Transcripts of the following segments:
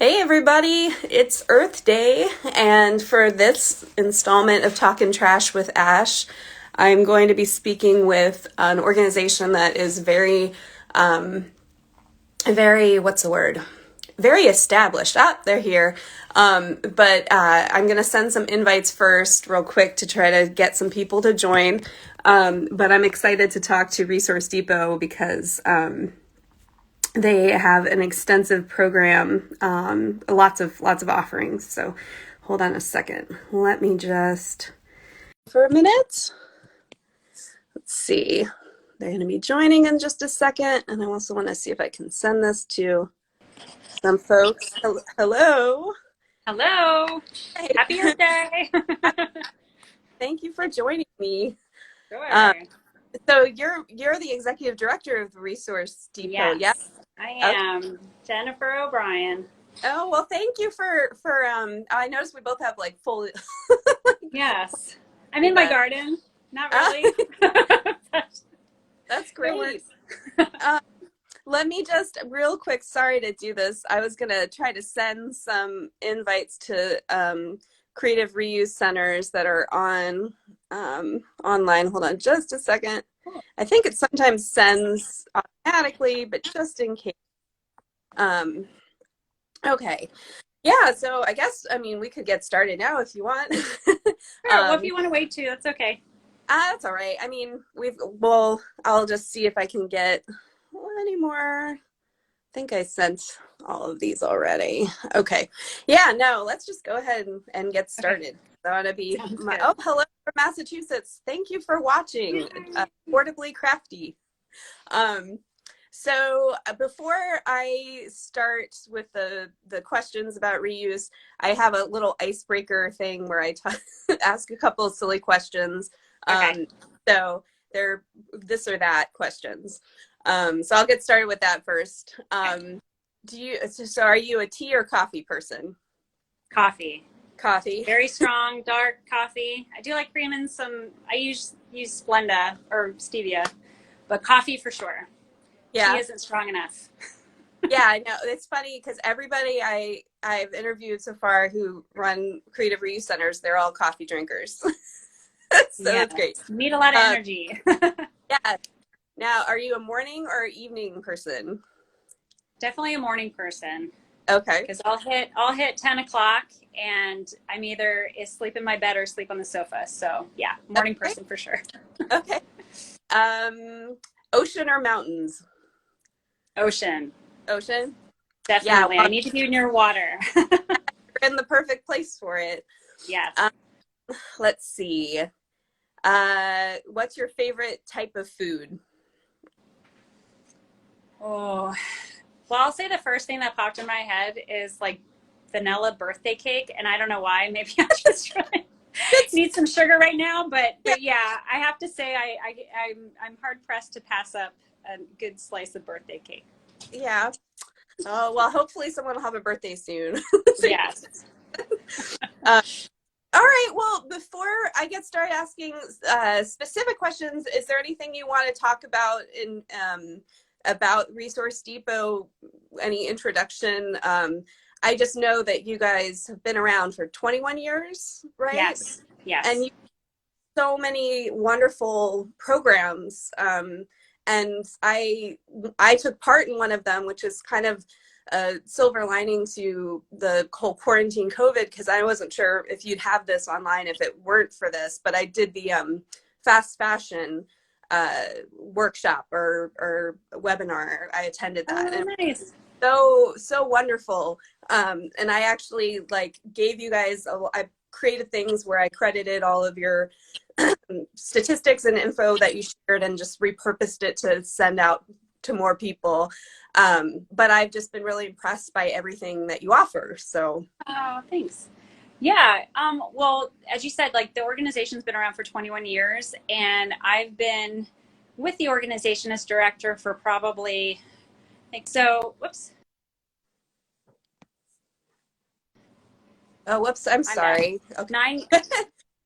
Hey everybody, it's Earth Day, and for this installment of Talkin' Trash with Ash, I'm going to be speaking with an organization that is what's the word? Very established. Ah, they're here. But I'm going to send some invites first, real quick, to try to get some people to join. But I'm excited to talk to Resource Depot because they have an extensive program, lots of offerings. So hold on a second. Let me just for a minute. Let's see. They're going to be joining in just a second, and I also want to see if I can send this to some folks. Hello. Hello. Hey. Happy Earth Day. Thank you for joining me. Um, Sure. so you're the executive director of the Resource Depot, yeah? Yes, I Okay. am Jennifer O'Brien. Oh, well, thank you for I noticed we both have like full Yes. I'm in my that. garden. Not really. That's It great. works. Um, Let me just real quick, sorry to do this. I was gonna try to send some invites to creative reuse centers that are online. Hold on just a second. I think it sometimes sends automatically, but just in case. Um, okay. Yeah, so I guess we could get started now if you want. Sure. Well, if you want to wait too, that's okay. That's all right. I'll just see if I can get any more. I think I sent all of these already. Okay. Yeah, no, let's just go ahead and get Okay. started. I want to be Sounds oh, good. hello from Massachusetts. Thank you for watching. Affordably Crafty. Um, before I start with the questions about reuse, I have a little icebreaker thing where I ask a couple of silly questions. Okay. Um, so they're this or that questions. So I'll get started with that first. Okay. So are you a tea or coffee person? Coffee. Coffee. Very strong, dark coffee. I do like cream and some. I use Splenda or stevia, but coffee for sure. Tea Yeah. isn't strong enough. Yeah, I know. It's funny because everybody I've interviewed so far who run creative reuse centers, they're all coffee drinkers. So that's great. Yes. Need a lot of Um, energy. yeah. Now, are you a morning or evening person? Definitely a morning person Okay. because I'll hit 10 o'clock and I'm either asleep in my bed or sleep on the sofa. So yeah, morning Okay. person for sure. Okay. Um, Ocean or mountains? Ocean, Ocean. Yeah. definitely. I Well, need to be near water. you're in the perfect place for it. Yes. Um, let's see. What's your favorite type of food? Oh, well, I'll say the first thing that popped in my head is like vanilla birthday cake, and I don't know why. Maybe I just really It's need some sugar right now, but yeah, yeah, I have to say I'm hard pressed to pass up a good slice of birthday cake. yeah. Oh well, hopefully someone will have a birthday soon. Yes. uh, all right. Well, before I get started asking specific questions, is there anything you want to talk about in about Resource Depot? Any introduction? I just know that you guys have been around for 21 years, right? Yes. And Yes. you have so many wonderful programs. And I took part in one of them, which is kind of a silver lining to the whole quarantine COVID, because I wasn't sure if you'd have this online if it weren't for this, but I did the fast fashion workshop or webinar. I attended that, and Oh, it was nice. so wonderful. And I actually like gave you guys I created things where I credited all of your statistics and info that you shared and just repurposed it to send out to more people. But I've just been really impressed by everything that you offer. So Oh, thanks. Yeah. Well, as you said, like the organization's been around for 21 years, and I've been with the organization as director for probably, like, so, whoops, oh, whoops, I'm I'm back. sorry. Okay. Nine,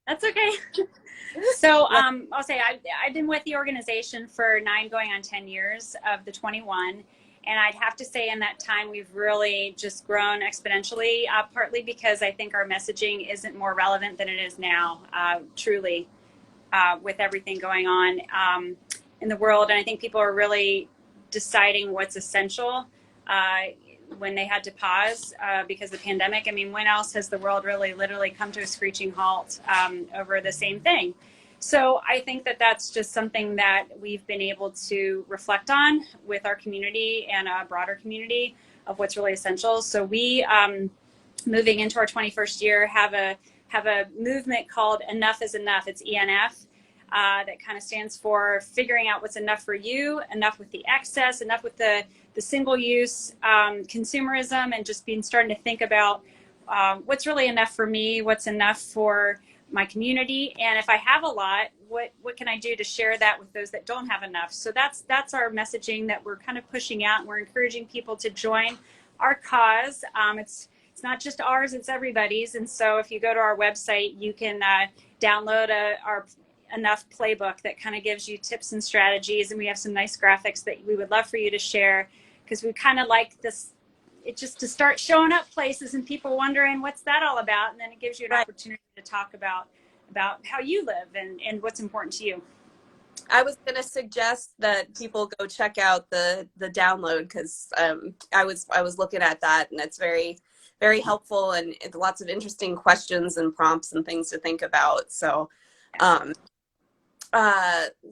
that's okay. So I'll say I've been with the organization for 9 going on 10 years of the 21. And I'd have to say in that time, we've really just grown exponentially, partly because I think our messaging isn't more relevant than it is now, truly, with everything going on in the world. And I think people are really deciding what's essential when they had to pause because of the pandemic. I mean, when else has the world really literally come to a screeching halt over the same thing? So I think that that's just something that we've been able to reflect on with our community and a broader community of what's really essential. So we, moving into our 21st year, have a movement called Enough is Enough. It's ENF. That kind of stands for figuring out what's enough for you, enough with the excess, enough with the single use consumerism, and just starting to think about what's really enough for me, what's enough for my community, and if I have a lot, what can I do to share that with those that don't have enough? So that's our messaging that we're kind of pushing out, and we're encouraging people to join our cause. It's not just ours, it's everybody's. And so if you go to our website, you can download our Enough playbook that kind of gives you tips and strategies, and we have some nice graphics that we would love for you to share, because we kind of like this, it just to start showing up places and people wondering what's that all about, and then it gives you an opportunity to talk about how you live and what's important to you. I was going to suggest that people go check out the download, because I was looking at that, and it's very, very helpful, and lots of interesting questions and prompts and things to think about. So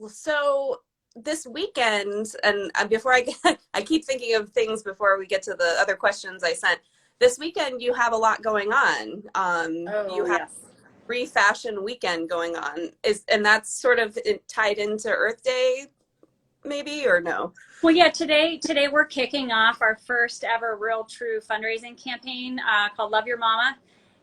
so this weekend, and before I keep thinking of things before we get to the other questions I sent. This weekend, you have a lot going on. You have free fashion weekend going on. And that's sort of tied into Earth Day, maybe, or no? Well, yeah, today we're kicking off our first ever real true fundraising campaign called Love Your Mama.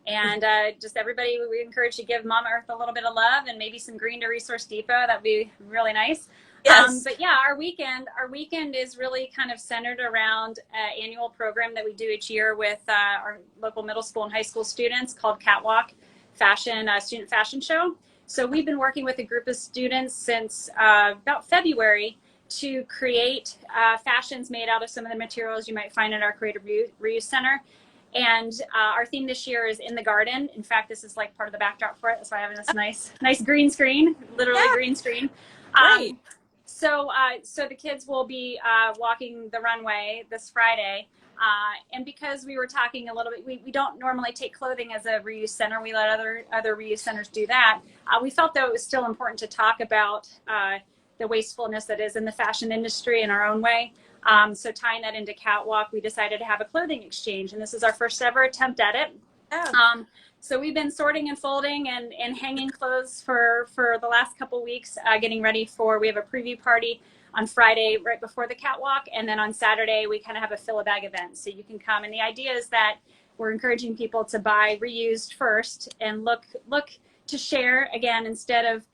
And just everybody, we encourage you to give Mama Earth a little bit of love and maybe some green to Resource Depot. That'd be really nice. Yes. But yeah, our weekend is really kind of centered around an annual program that we do each year with our local middle school and high school students called Catwalk Fashion, Student Fashion Show. So we've been working with a group of students since about February to create fashions made out of some of the materials you might find at our Creative Reuse Center. And our theme this year is in the garden. In fact, this is like part of the backdrop for it. That's why I have this nice green screen, literally green screen. Right. So the kids will be walking the runway this Friday. And because we were talking a little bit, we don't normally take clothing as a reuse center. We let other reuse centers do that. We felt though it was still important to talk about the wastefulness that is in the fashion industry in our own way. So tying that into Catwalk, we decided to have a clothing exchange, and this is our first ever attempt at it. Yeah. So we've been sorting and folding and hanging clothes for the last couple weeks, getting ready we have a preview party on Friday right before the Catwalk, and then on Saturday we kind of have a fill-a-bag event. So you can come, and the idea is that we're encouraging people to buy reused first and look to share again, instead of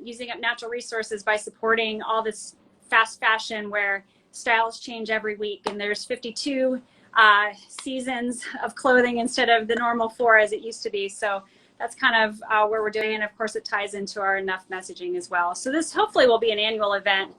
using up natural resources, by supporting all this fast fashion where styles change every week and there's 52 seasons of clothing instead of the normal 4 as it used to be. So that's kind of where we're doing, and of course it ties into our Enough messaging as well. So this hopefully will be an annual event,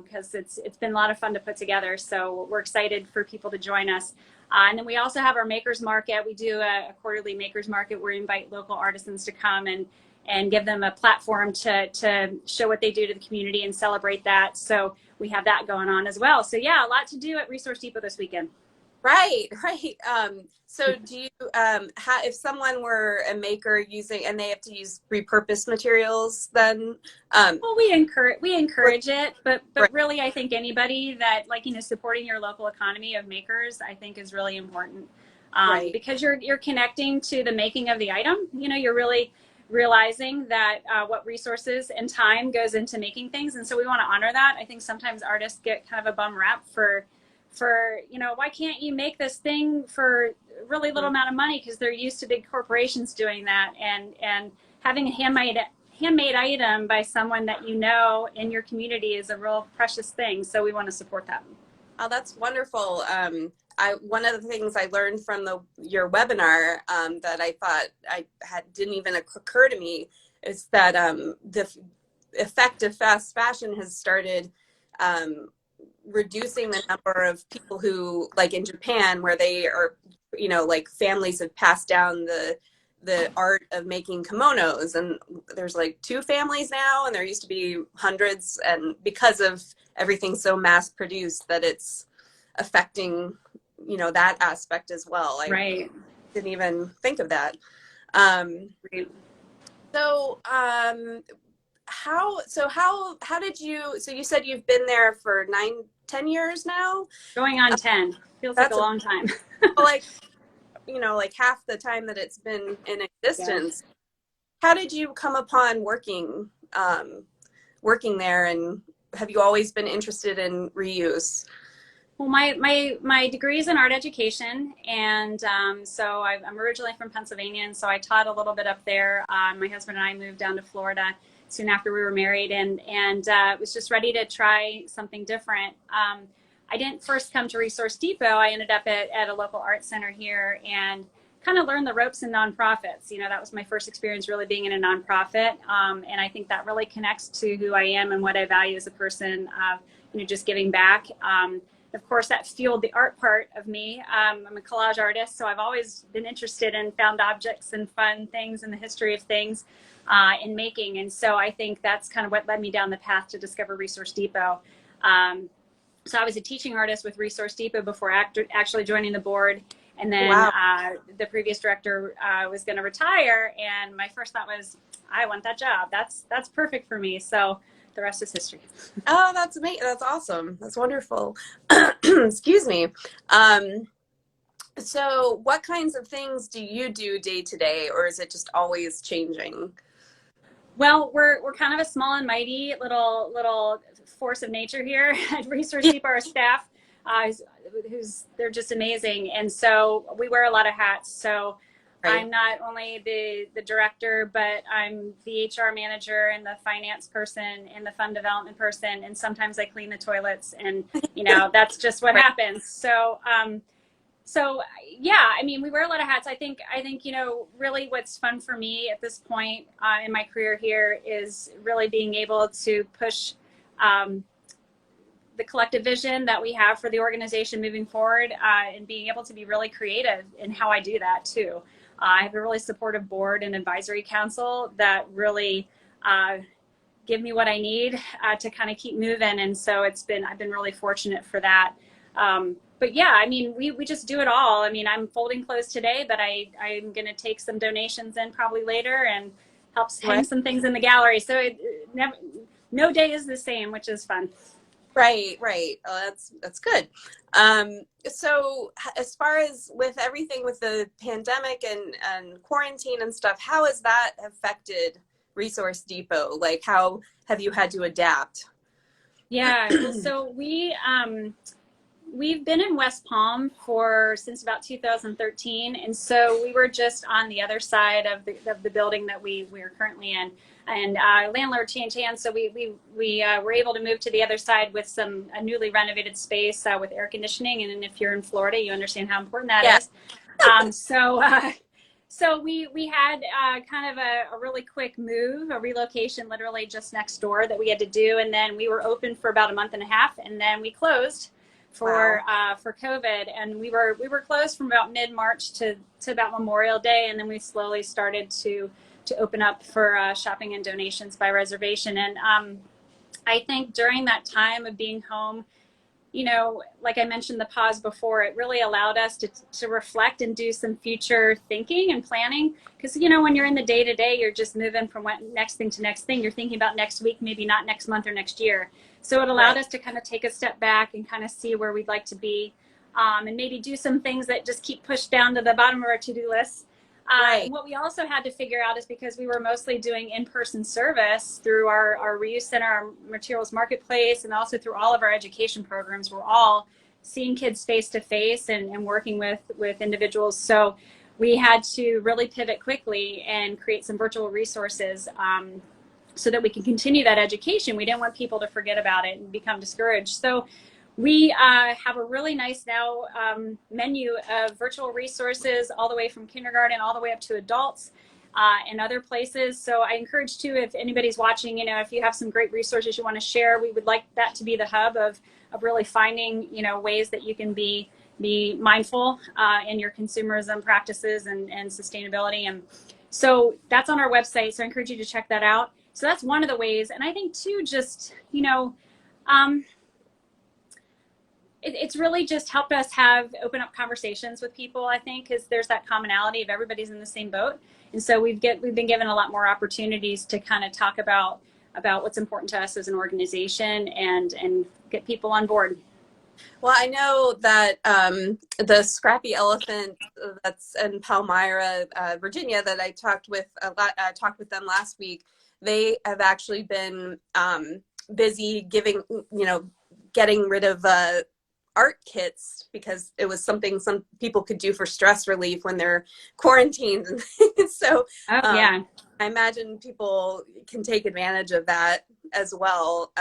because it's been a lot of fun to put together. So we're excited for people to join us. And then we also have our Makers Market. We do a quarterly Makers Market where we invite local artisans to come and give them a platform to show what they do to the community and celebrate that. So we have that going on as well. So yeah, a lot to do at Resource Depot this weekend. Right. So do you, if someone were a maker and they have to use repurposed materials, then? Well, we encourage it, but really I think anybody that, supporting your local economy of makers, I think is really important. Because you're connecting to the making of the item. You're really realizing that what resources and time goes into making things, and so we want to honor that. I think sometimes artists get kind of a bum rap for why can't you make this thing for really little amount of money, because they're used to big corporations doing that, and having a handmade item by someone that in your community is a real precious thing. So we want to support that. Oh, that's wonderful. One of the things I learned from your webinar that I thought didn't even occur to me is that the effect of fast fashion has started reducing the number of people who, like in Japan, where they are, like families have passed down the art of making kimonos, and there's like 2 families now, and there used to be hundreds, and because of everything so mass produced that it's affecting, that aspect as well. I Right. didn't even think of that. Um, Right. so how did you, so you said you've been there for 9, 10 years now? Going on 10. Feels like a That's long time. like, like half the time that it's been in Yeah. existence. How did you come upon working there, and have you always been interested in reuse? Well, my degree is in art education, and so I'm originally from Pennsylvania, and so I taught a little bit up there. My husband and I moved down to Florida soon after we were married, and was just ready to try something different. I didn't first come to Resource Depot. I ended up at a local art center here and kind of learned the ropes in nonprofits. That was my first experience really being in a nonprofit, and I think that really connects to who I am and what I value as a person. Just giving back. Of course, that fueled the art part of me. I'm a collage artist, so I've always been interested in found objects and fun things and the history of things in making. And so I think that's kind of what led me down the path to discover Resource Depot. So I was a teaching artist with Resource Depot before actually joining the board. And then Wow. the previous director was going to retire. And my first thought was, I want that job. That's perfect for me. So the rest is history. Oh, that's amazing. That's awesome. That's wonderful. Excuse me. So what kinds of things do you do day to day, or is it just always changing? Well, we're kind of a small and mighty little force of nature here at Resource Yeah, Depot. Our staff, they're just amazing, and so we wear a lot of hats. So right. I'm not only the director, but I'm the HR manager and the finance person and the fund development person, and sometimes I clean the toilets, and that's just what Right. happens. So yeah, I mean, we wear a lot of hats. I think really what's fun for me at this point in my career here is really being able to push um, the collective vision that we have for the organization moving forward, and being able to be really creative in how I do that too. I have a really supportive board and advisory council that really give me what I need to kind of keep moving. And so I've been really fortunate for that. But yeah, I mean, we just do it all. I mean, I'm folding clothes today, but I'm going to take some donations in probably later and helps hang Right. some things in the gallery. So no day is the same, which is fun. Right. Right. Oh, that's good. So as far as with everything with the pandemic and quarantine and stuff, how has that affected Resource Depot? Like, how have you had to adapt? Yeah, well, so we've been in West Palm since about 2013, and so we were just on the other side of the building that we're currently in. And landlord changed hands, so we were able to move to the other side with a newly renovated space with air conditioning. And if you're in Florida, you understand how important that Yeah. is. So we had kind of a really quick move, a relocation literally just next door that we had to do, and then we were open for about a month and a half, and then we closed Wow. for COVID, and we were closed from about mid-March to about Memorial Day, and then we slowly started to open up for shopping and donations by reservation. And I think during that time of being home, like I mentioned the pause before, it really allowed us to reflect and do some future thinking and planning. Because, when you're in the day to day, you're just moving from next thing to next thing. You're thinking about next week, maybe not next month or next year. So it allowed Right. us to kind of take a step back and kind of see where we'd like to be, and maybe do some things that just keep pushed down to the bottom of our to-do list. Right. And what we also had to figure out is because we were mostly doing in-person service through our reuse center, our materials marketplace, and also through all of our education programs, we're all seeing kids face to face and working with individuals. So we had to really pivot quickly and create some virtual resources so that we can continue that education. We didn't want people to forget about it and become discouraged. So we have a really nice now menu of virtual resources all the way from kindergarten all the way up to adults. and other places. So I encourage too, if anybody's watching, if you have some great resources you want to share, we would like that to be the hub of really finding, ways that you can be mindful in your consumerism practices and sustainability. And so that's on our website. So I encourage you to check that out. So that's one of the ways. And I think too, just, um, it's really just helped us open up conversations with people, I think, because there's that commonality of everybody's in the same boat. And so we've been given a lot more opportunities to kind of talk about what's important to us as an organization and get people on board. Well, I know that the Scrappy Elephant that's in Palmyra, Virginia, that I talked with talked with them last week. They have actually been busy getting rid of art kits because it was something some people could do for stress relief when they're quarantined. So Oh, yeah. I imagine people can take advantage of that as well.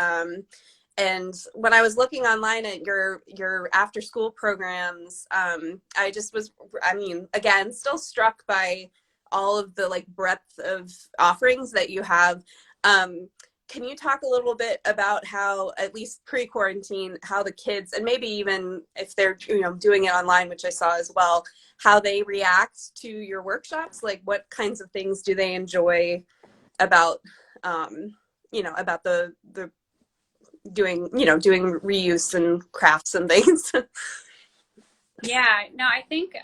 And when I was looking online at your after school programs, I just was, again, still struck by all of the breadth of offerings that you have. Can you talk a little bit about how, at least pre-quarantine, how the kids, and maybe even if they're doing it online, which I saw as well, how they react to your workshops? Like, what kinds of things do they enjoy about about the doing reuse and crafts and things? Yeah, no, I think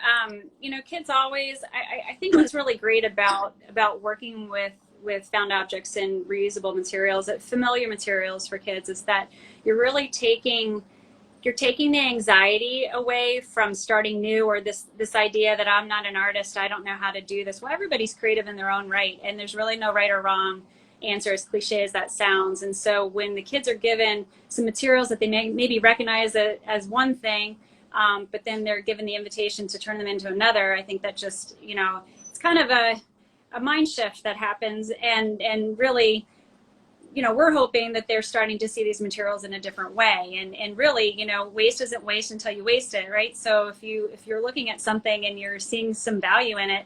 kids always. I think what's really great about working with found objects and reusable materials, familiar materials for kids, is that you're really taking the anxiety away from starting new, or this idea that I'm not an artist, I don't know how to do this. Well, everybody's creative in their own right, and there's really no right or wrong answer, as cliche as that sounds. And so when the kids are given some materials that they maybe recognize as one thing, but then they're given the invitation to turn them into another, I think that just, it's kind of a mind shift that happens. And really, we're hoping that they're starting to see these materials in a different way. And really, waste isn't waste until you waste it, right? So if you're looking at something and you're seeing some value in it,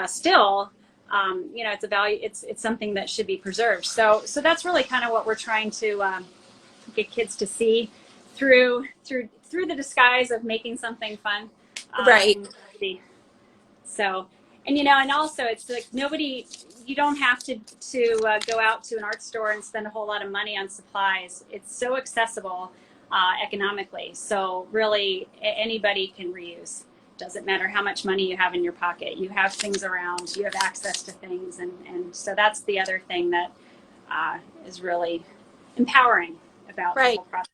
still, it's a value. It's something that should be preserved. So that's really kind of what we're trying to get kids to see through the disguise of making something fun. Right. So, and also it's like you don't have to go out to an art store and spend a whole lot of money on supplies. It's so accessible economically. So really anybody can reuse. Doesn't matter how much money you have in your pocket. You have things around, you have access to things. And so that's the other thing that is really empowering about the whole process.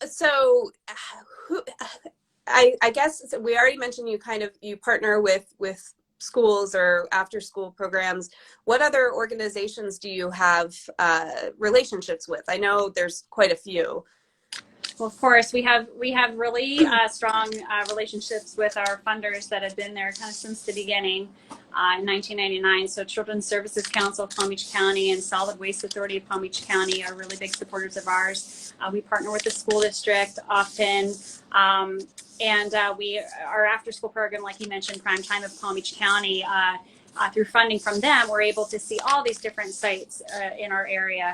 So I guess we already mentioned you partner with schools or after school programs. What other organizations do you have relationships with? I know there's quite a few. Well, of course, we have really strong relationships with our funders that have been there kind of since the beginning in 1999. So Children's Services Council of Palm Beach County and Solid Waste Authority of Palm Beach County are really big supporters of ours. We partner with the school district often. And our after school program, like you mentioned, Prime Time of Palm Beach County, through funding from them, we're able to see all these different sites in our area.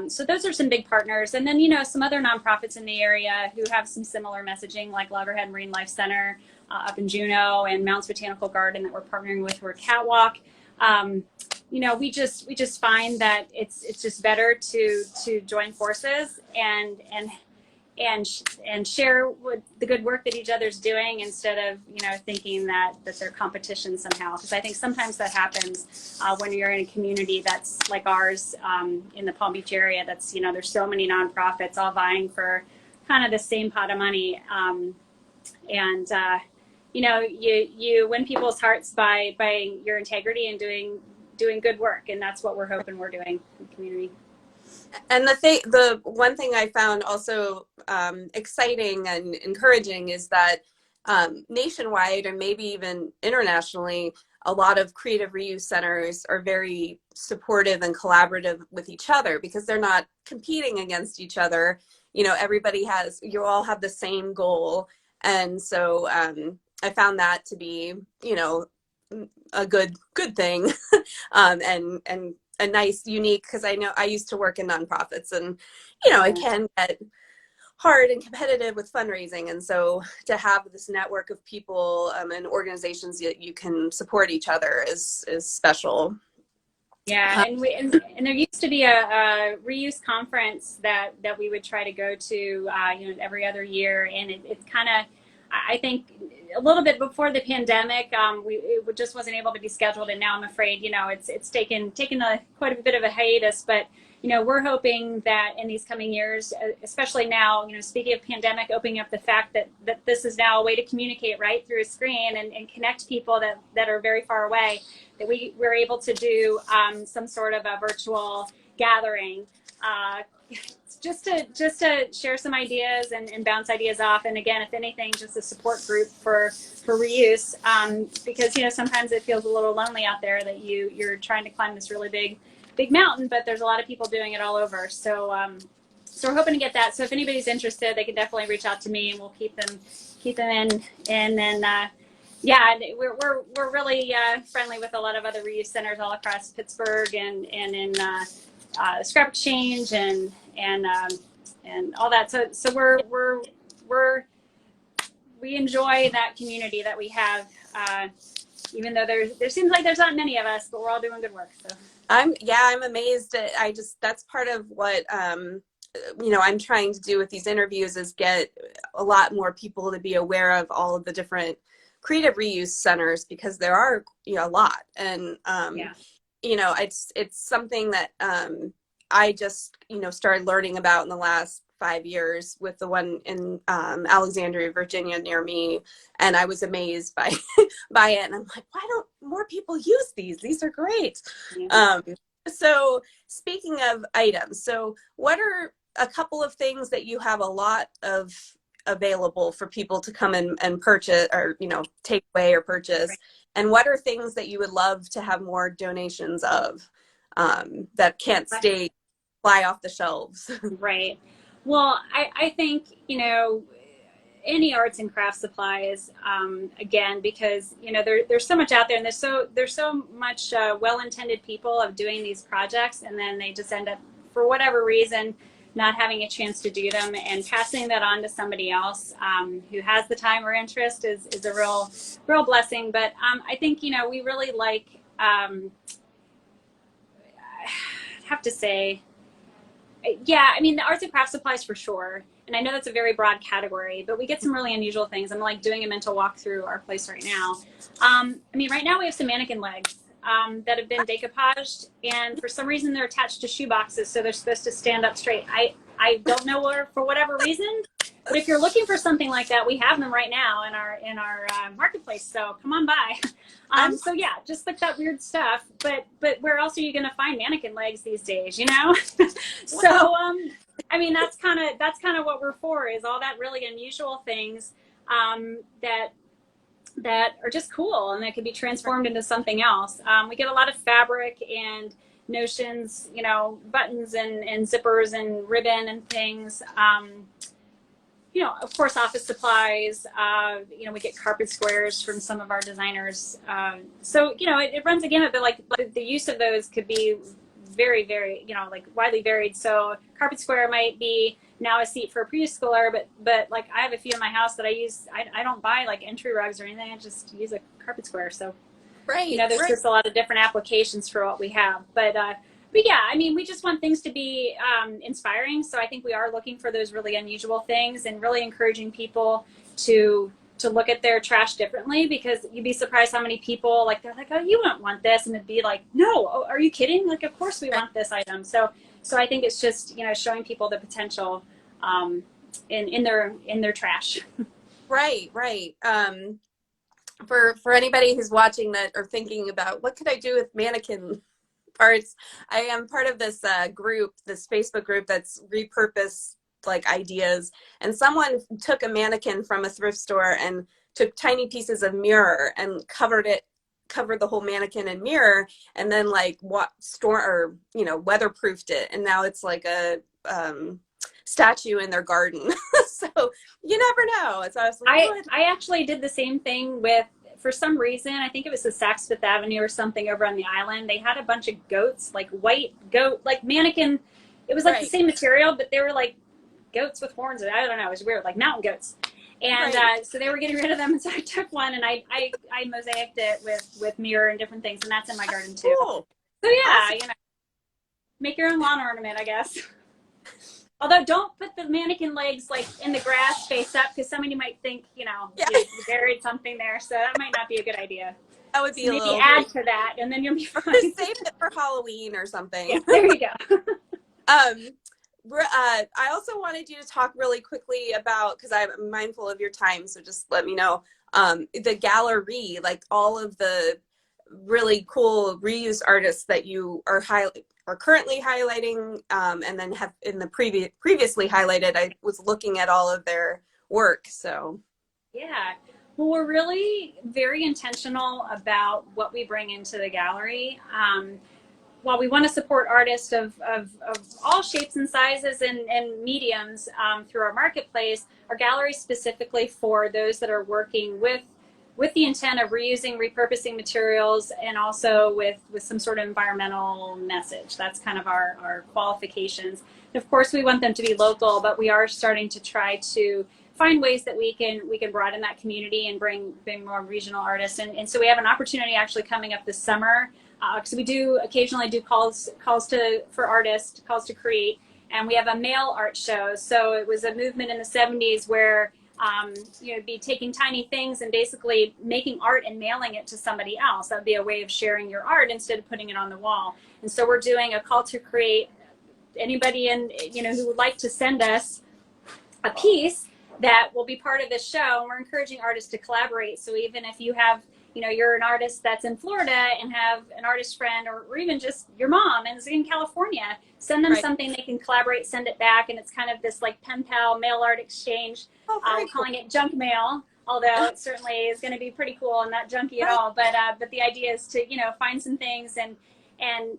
So those are some big partners. And then, some other nonprofits in the area who have some similar messaging, like Loggerhead Marine Life Center up in Juneau, and Mounds Botanical Garden that we're partnering with, we're Catwalk. We just find that it's just better to join forces and share the good work that each other's doing, instead of thinking that they're competition somehow. Because I think sometimes that happens when you're in a community that's like ours in the Palm Beach area. That's there's so many nonprofits all vying for kind of the same pot of money, you win people's hearts by your integrity and doing good work, and that's what we're hoping we're doing in the community. And the one thing I found also exciting and encouraging is that nationwide, and maybe even internationally, a lot of creative reuse centers are very supportive and collaborative with each other, because they're not competing against each other. You all have the same goal. And so I found that to be, a good thing, and a nice, unique, because I know I used to work in nonprofits, and it Yeah. can get hard and competitive with fundraising, and so to have this network of people, and organizations that you can support each other is special. Yeah, and there used to be a reuse conference that we would try to go to, every other year, and it's kind of, I think, a little bit before the pandemic, it just wasn't able to be scheduled, and now I'm afraid, it's taken quite a bit of a hiatus, but we're hoping that in these coming years, especially now, speaking of pandemic, opening up the fact that this is now a way to communicate right through a screen and connect people that are very far away, that we're able to do some sort of a virtual gathering, just to share some ideas and bounce ideas off. And again, if anything, just a support group for reuse, because sometimes it feels a little lonely out there that you're trying to climb this really big mountain, but there's a lot of people doing it all over. So we're hoping to get that. So if anybody's interested, they can definitely reach out to me, and we'll keep them in. And then yeah, we're really friendly with a lot of other reuse centers all across Pittsburgh and in Scrap Exchange and all that. So we enjoy that community that we have, even though there seems like there's not many of us, but we're all doing good work. So I'm amazed at, that's part of what I'm trying to do with these interviews, is get a lot more people to be aware of all of the different creative reuse centers, because there are a lot, and yeah. it's something that I just started learning about in the last 5 years with the one in Alexandria, Virginia, near me, and I was amazed by by it, and I'm like, why don't more people use these? These are great. Yeah. So speaking of items, so what are a couple of things that you have a lot of available for people to come and purchase, or take away or purchase, and what are things that you would love to have more donations of, that can't fly off the shelves? Right. Well, I think, any arts and craft supplies, again, because, there's so much out there, and there's so much well-intended people of doing these projects, and then they just end up, for whatever reason, not having a chance to do them, and passing that on to somebody else who has the time or interest is a real blessing. But I think, we really like, I have to say, yeah, I mean, the arts and craft supplies for sure. And I know that's a very broad category, but we get some really unusual things. I'm like doing a mental walk through our place right now. I mean, right now we have some mannequin legs that have been decoupaged, and for some reason they're attached to shoe boxes, so they're supposed to stand up straight. I don't know for whatever reason, but if you're looking for something like that, we have them right now in our marketplace. So come on by. So yeah, just like that weird stuff. But where else are you going to find mannequin legs these days? So I mean, that's kind of what we're for, is all that really unusual things that are just cool and that can be transformed into something else. We get a lot of fabric and notions, buttons and zippers and ribbon and things. Of course, office supplies. We get carpet squares from some of our designers. So it runs a gamut, but like the use of those could be very, very, like widely varied. So carpet square might be now a seat for a preschooler, but like I have a few in my house that I use. I don't buy like entry rugs or anything. I just use a carpet square. So there's just a lot of different applications for what we have. But yeah, I mean, we just want things to be inspiring. So I think we are looking for those really unusual things and really encouraging people to look at their trash differently, because you'd be surprised how many people, like, they're like, oh, you wouldn't want this. And it'd be like, no, oh, are you kidding? Like, of course we want this item. So I think it's just, showing people the potential in their trash. Right. For anybody who's watching that or thinking about what could I do with mannequin parts, I am part of this group, this Facebook group that's repurposed like ideas, and someone took a mannequin from a thrift store and took tiny pieces of mirror and covered the whole mannequin in mirror, and then like weatherproofed it, and now it's like a statue in their garden. So you never know. So I was like, I actually did the same thing with for some reason, I think it was the Saks Fifth Avenue or something over on the island. They had a bunch of goats, like white goat, like mannequin. It was like the Right. same material, but they were like goats with horns. I don't know. It was weird, like mountain goats. And Right. so they were getting rid of them, and so I took one and I mosaiced it with mirror and different things, and that's in my garden too. Cool. So yeah, Awesome. you know, make your own lawn ornament, I guess. Although don't put the mannequin legs like in the grass face up, because somebody might think, you know, Yeah. you buried something there. So that might not be a good idea. That would So be a maybe little add to that, and then you'll be fine. save it for Halloween or something. Yeah, there you go. I also wanted you to talk really quickly about, because I'm mindful of your time, so just let me know, the gallery, like all of the really cool reuse artists that you are currently highlighting, and then have in the previously highlighted. I was looking at all of their work, so. Yeah. Well, we're really very intentional about what we bring into the gallery. While we want to support artists of all shapes and sizes and mediums through our marketplace, our gallery is specifically for those that are working with the intent of reusing, repurposing materials, and also with some sort of environmental message. That's kind of our qualifications. And of course, we want them to be local, but we are starting to try to find ways that we can broaden that community and bring more regional artists. And so we have an opportunity actually coming up this summer. So we do occasionally do calls for artists, calls to create, and we have a mail art show. So it was a movement in the 70s where you'd be taking tiny things and basically making art and mailing it to somebody else. That would be a way of sharing your art instead of putting it on the wall. And so we're doing a call to create. Anybody who would like to send us a piece that will be part of this show, and we're encouraging artists to collaborate. So even if you have, you're an artist that's in Florida and have an artist friend, or even just your mom and is in California, send them something, they can collaborate, send it back, and it's kind of this like pen pal mail art exchange. We're calling it junk mail, although it certainly is going to be pretty cool and not junky at all. But the idea is to find some things, and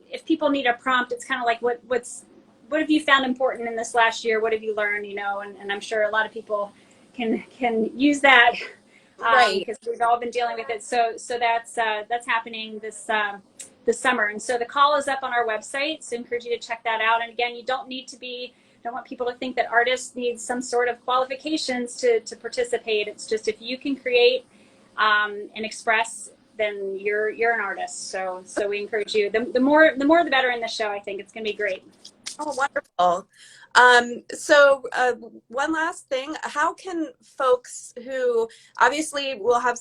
if people need a prompt, it's kind of like what have you found important in this last year? What have you learned? And I'm sure a lot of people can use that, because we've all been dealing with it. So that's happening this summer. And so the call is up on our website. So I encourage you to check that out. And again, you don't want people to think that artists need some sort of qualifications to participate. It's just, if you can create and express, then you're an artist. So we encourage you. The more the better in the show. I think it's going to be great. Oh, wonderful. So one last thing, how can folks who, obviously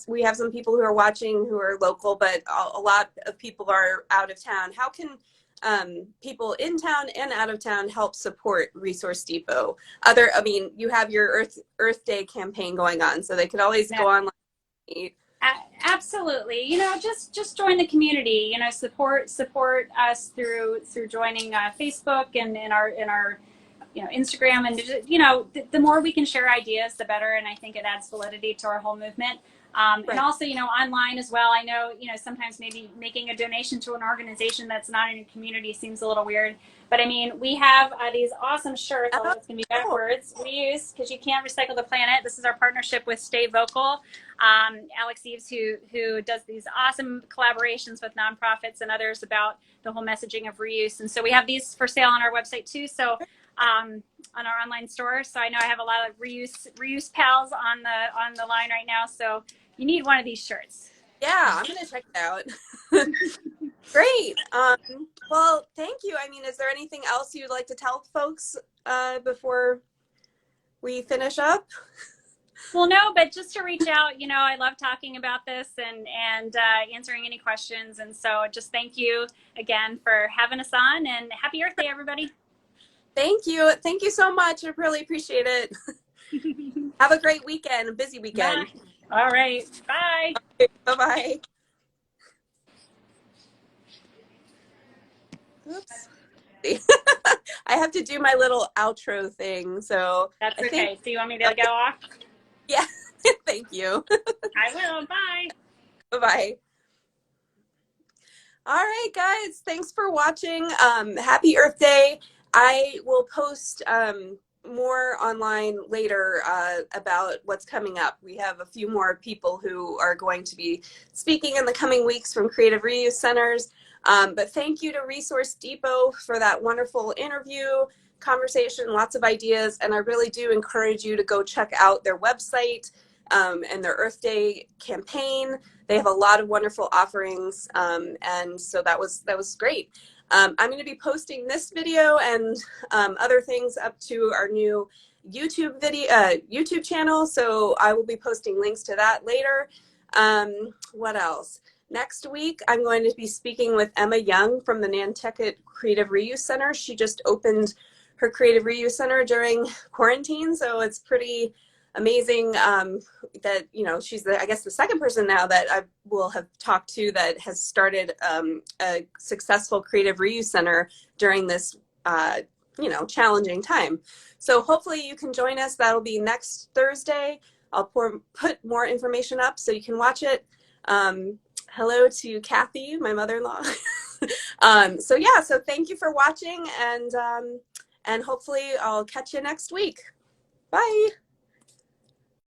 we have some people who are watching who are local, but a lot of people are out of town. How can people in town and out of town help support Resource Depot? You have your Earth Day campaign going on, so they could always go online and eat. Absolutely. Just join the community. Support us through joining Facebook and in our Instagram, and the more we can share ideas, the better. And I think it adds validity to our whole movement. And also, online as well. I know, sometimes maybe making a donation to an organization that's not in your community seems a little weird. But I mean, we have these awesome shirts. Although it's going to be backwards. Reuse, because you can't recycle the planet. This is our partnership with Stay Vocal. Alex Eves, who does these awesome collaborations with nonprofits and others about the whole messaging of reuse. And so we have these for sale on our website too. So on our online store. So I know I have a lot of reuse pals on the line right now. So you need one of these shirts. Yeah, I'm gonna check it out. Great. Well, thank you. Is there anything else you'd like to tell folks before we finish up? Well, no, but just to reach out, I love talking about this and answering any questions. And so just thank you again for having us on, and happy Earth Day, everybody. Thank you. Thank you so much. I really appreciate it. Have a great weekend, a busy weekend. Bye. All right. Bye. Okay, bye-bye. Oops. I have to do my little outro thing, so. That's okay. So you want me to go off? Yeah. Thank you. I will. Bye. Bye-bye. All right, guys. Thanks for watching. Happy Earth Day. I will post more online later about what's coming up. We have a few more people who are going to be speaking in the coming weeks from Creative Reuse Centers. But thank you to Resource Depot for that wonderful interview, conversation, lots of ideas. And I really do encourage you to go check out their website and their Earth Day campaign. They have a lot of wonderful offerings. And so that was great. I'm going to be posting this video and other things up to our new YouTube channel. So I will be posting links to that later. What else? Next week, I'm going to be speaking with Emma Young from the Nantucket Creative Reuse Center. She just opened her Creative Reuse Center during quarantine, so it's pretty amazing that, you know, she's I guess the second person now that I will have talked to that has started a successful Creative Reuse Center during this challenging time. So hopefully you can join us. That'll be next Thursday. I'll put more information up so you can watch it. Hello to Kathy, my mother-in-law. So thank you for watching, and hopefully I'll catch you next week. Bye.